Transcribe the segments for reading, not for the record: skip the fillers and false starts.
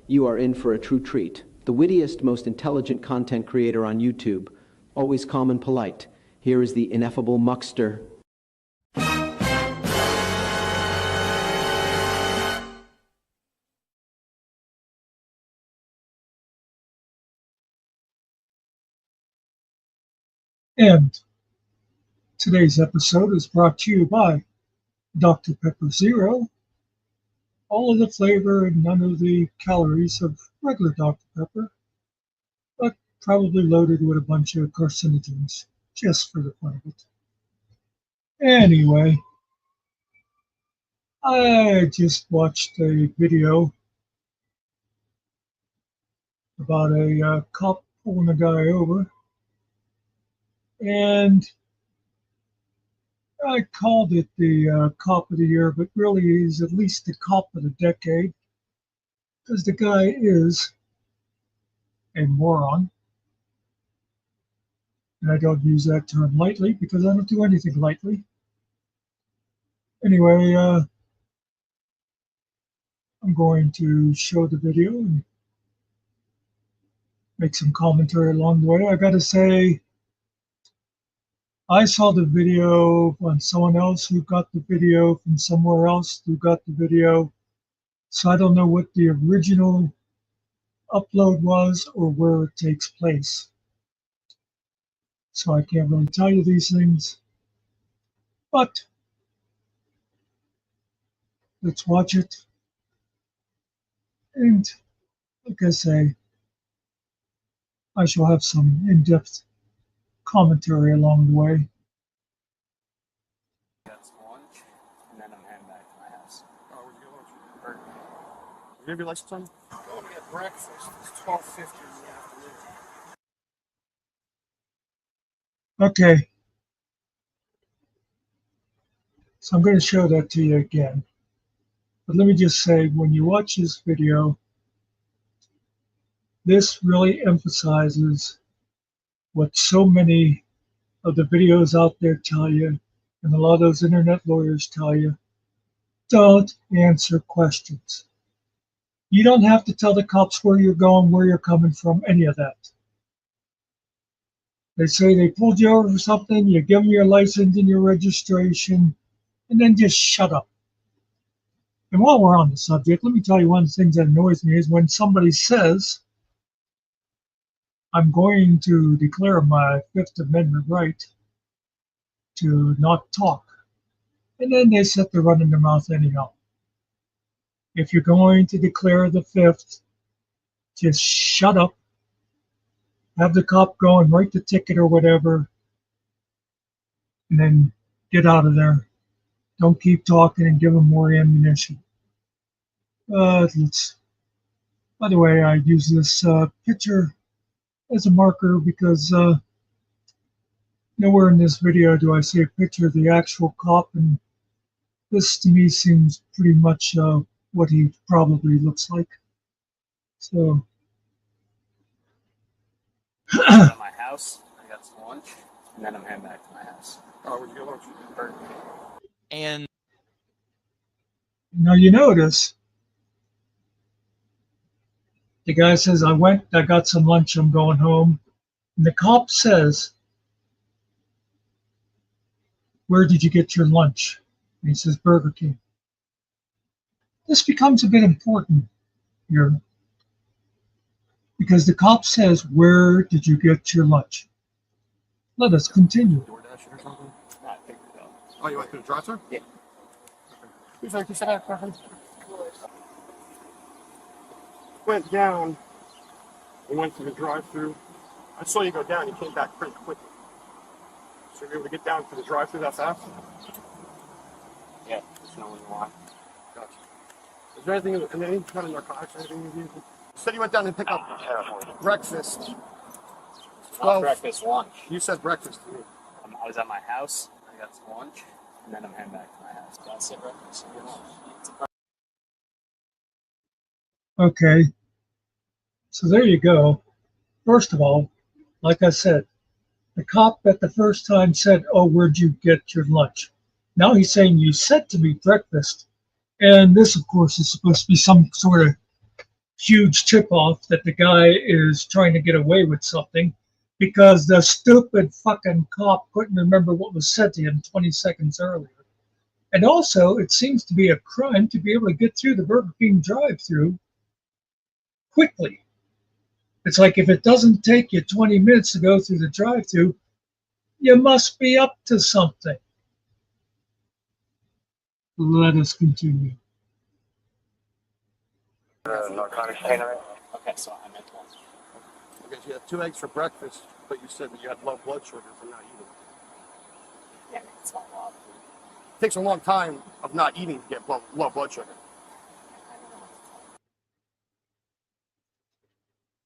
You are in for a true treat. The wittiest, most intelligent content creator on YouTube. Always calm and polite. Here is the ineffable Muckster. And today's episode is brought to you by Dr. Pepper Zero. All of the flavor and none of the calories of regular Dr. Pepper, but probably loaded with a bunch of carcinogens, just for the fun of it. Anyway, I just watched a video about a cop pulling a guy over, and I called it the cop of the year, but really he's at least the cop of the decade, because the guy is a moron. And I don't use that term lightly because I don't do anything lightly. Anyway, I'm going to show the video and make some commentary along the way. I gotta say, I saw the video on someone else who got the video from somewhere else who got the video. So I don't know what the original upload was or where it takes place. So I can't really tell you these things. But let's watch it. And like I say, I shall have some in-depth commentary along the way. That's lunch, and then I'm heading back to my house. Oh, where'd you get lunch? Burger. You have your license on? Oh, we got breakfast. It's 12:50 in the afternoon. Okay. So I'm going to show that to you again. But let me just say, when you watch this video, this really emphasizes what so many of the videos out there tell you, and a lot of those internet lawyers tell you: don't answer questions. You don't have to tell the cops where you're going, where you're coming from, any of that. They say they pulled you over for something, you give them your license and your registration, and then just shut up. And while we're on the subject, let me tell you one of the things that annoys me is when somebody says, I'm going to declare my Fifth Amendment right to not talk. And then they set the run in their mouth anyhow. If you're going to declare the Fifth, just shut up. Have the cop go and write the ticket or whatever, and then get out of there. Don't keep talking and give them more ammunition. By the way, I use this picture as a marker because nowhere in this video do I see a picture of the actual cop, and this to me seems pretty much what he probably looks like. So At my house, I got some lunch, and then I'm heading back to my house. Oh, where'd you get lunch? Burger. And now you notice the guy says, I got some lunch, I'm going home. And the cop says, where did you get your lunch? And he says, Burger King. This becomes a bit important here because the cop says, where did you get your lunch? Let us continue. DoorDash or something? I think so. Oh, you went to the drive-thru? Yeah. Who's like, went down and went to the drive-thru. I saw you go down. You came back pretty quickly. So you're able to get down to the drive-thru that fast? Yeah, there's no reason why. Gotcha. Is there anything in any kind of narcotics or anything you use? You said you went down and picked up breakfast. Not breakfast, lunch. You said breakfast to me. I was at my house, I got some lunch, and then I'm heading back to my house. That's it, breakfast. Okay, so there you go. First of all, like I said, the cop at the first time said, oh, where'd you get your lunch? Now he's saying, you said to me breakfast. And this, of course, is supposed to be some sort of huge tip-off that the guy is trying to get away with something because the stupid fucking cop couldn't remember what was said to him 20 seconds earlier. And also, it seems to be a crime to be able to get through the Burger King drive-thru quickly. It's like if it doesn't take you 20 minutes to go through the drive-thru, you must be up to something. Let us continue. Narcotic pain. Okay, so I meant one. Okay, so you had 2 eggs for breakfast, but you said that you had low blood sugar from not eating. Yeah, it's not a lot. It takes a long time of not eating to get low blood sugar.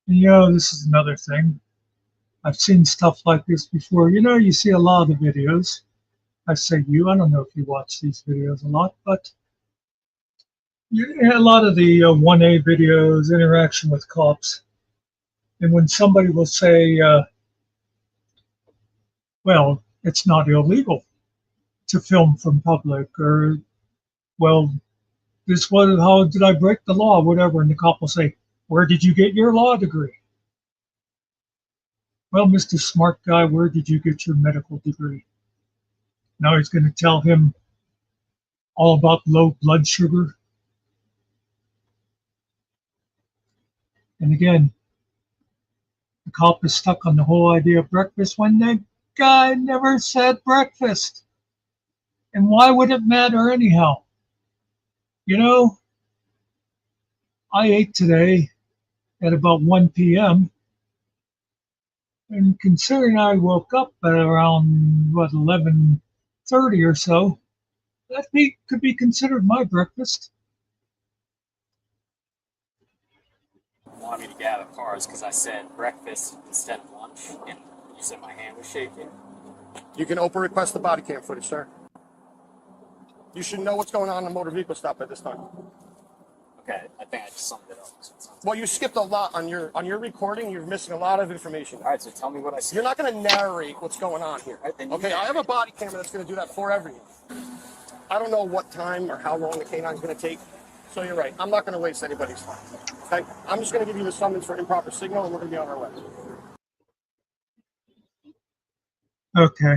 This is another thing. I've seen stuff like this before. You see a lot of the videos. I say I don't know if you watch these videos a lot, but a lot of the 1A videos, interaction with cops. And when somebody will say, well, it's not illegal to film from public, or, well, how did I break the law, whatever, and the cop will say, where did you get your law degree? Well, Mr. Smart Guy, where did you get your medical degree? Now he's going to tell him all about low blood sugar. And again, the cop is stuck on the whole idea of breakfast when the guy never said breakfast. And why would it matter anyhow? I ate today at about 1 p.m. And considering I woke up at around, 11:30 or so, that could be considered my breakfast. Want me to get out of the car is because I said breakfast instead of lunch, and you said my hand was shaking. You can open request the body cam footage, sir. You should know what's going on in the motor vehicle stop at this time. Okay, I think I just summed it up. So it sounds Well, you skipped a lot on your recording. You're missing a lot of information. all right, so tell me what I said. You're not going to narrate what's going on here. Right, then you Okay, I have a body camera that's going to do that for everyone. I don't know what time or how long the canine is going to take. So you're right. I'm not going to waste anybody's time. Okay? I'm just going to give you the summons for improper signal, and we're going to be on our way. Okay.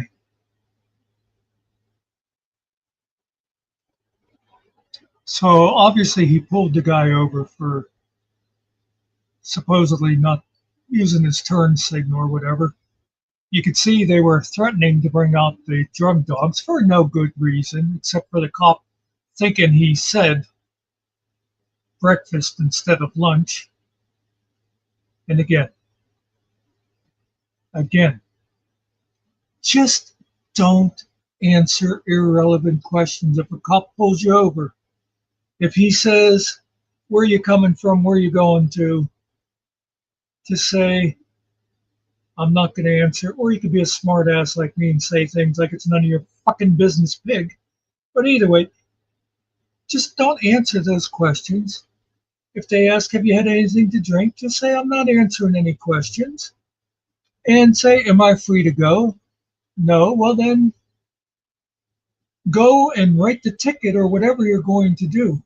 So obviously he pulled the guy over for supposedly not using his turn signal or whatever. You could see they were threatening to bring out the drug dogs for no good reason, except for the cop thinking he said breakfast instead of lunch. And again, just don't answer irrelevant questions. If a cop pulls you over, if he says, where are you coming from, where are you going to, just say, I'm not going to answer. Or you could be a smart ass like me and say things like it's none of your fucking business, pig. But either way, just don't answer those questions. If they ask, have you had anything to drink, just say, I'm not answering any questions. And say, am I free to go? No. Well, then go and write the ticket or whatever you're going to do.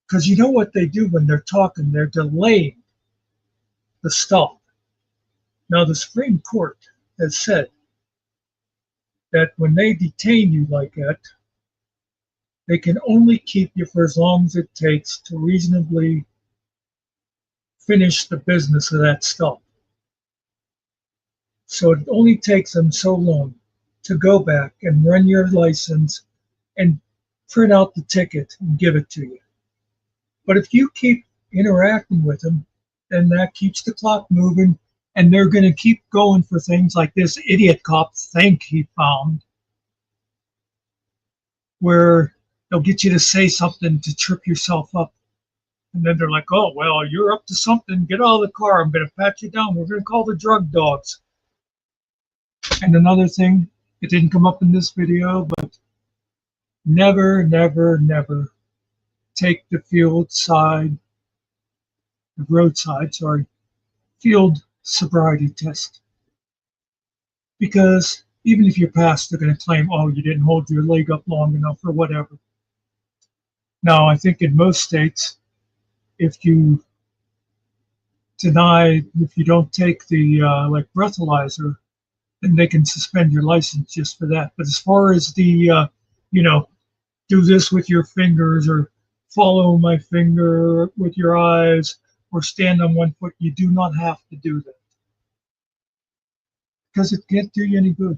Because you know what they do when they're talking? They're delaying the stop. Now, the Supreme Court has said that when they detain you like that, they can only keep you for as long as it takes to reasonably finish the business of that stop. So it only takes them so long to go back and run your license and print out the ticket and give it to you. But if you keep interacting with them, then that keeps the clock moving, and they're going to keep going for things like this idiot cop think he found, where they'll get you to say something to trip yourself up. And then they're like, oh, well, you're up to something. Get out of the car. I'm going to pat you down. We're going to call the drug dogs. And another thing, it didn't come up in this video, but never, never, never take the roadside field sobriety test. Because even if you pass, they're going to claim, oh, you didn't hold your leg up long enough or whatever. Now, I think in most states, if you deny if you don't take the like breathalyzer, then they can suspend your license just for that. But as far as the you know, do this with your fingers or follow my finger with your eyes or stand on one foot, you do not have to do that because it can't do you any good.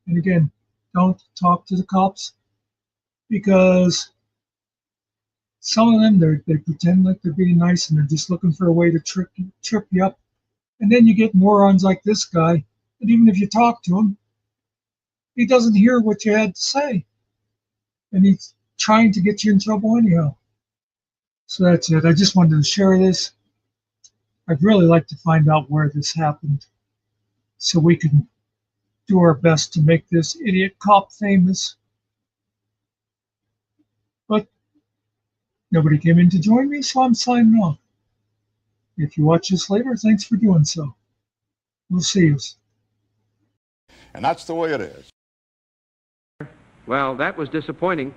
And again, don't talk to the cops because some of them they pretend like they're being nice and they're just looking for a way to trip you up. And then you get morons like this guy, and even if you talk to him, he doesn't hear what you had to say. And he's trying to get you in trouble anyhow. So that's it. I just wanted to share this. I'd really like to find out where this happened so we can do our best to make this idiot cop famous. But nobody came in to join me, so I'm signing off. If you watch this later, thanks for doing so. We'll see you. And that's the way it is. Well, that was disappointing.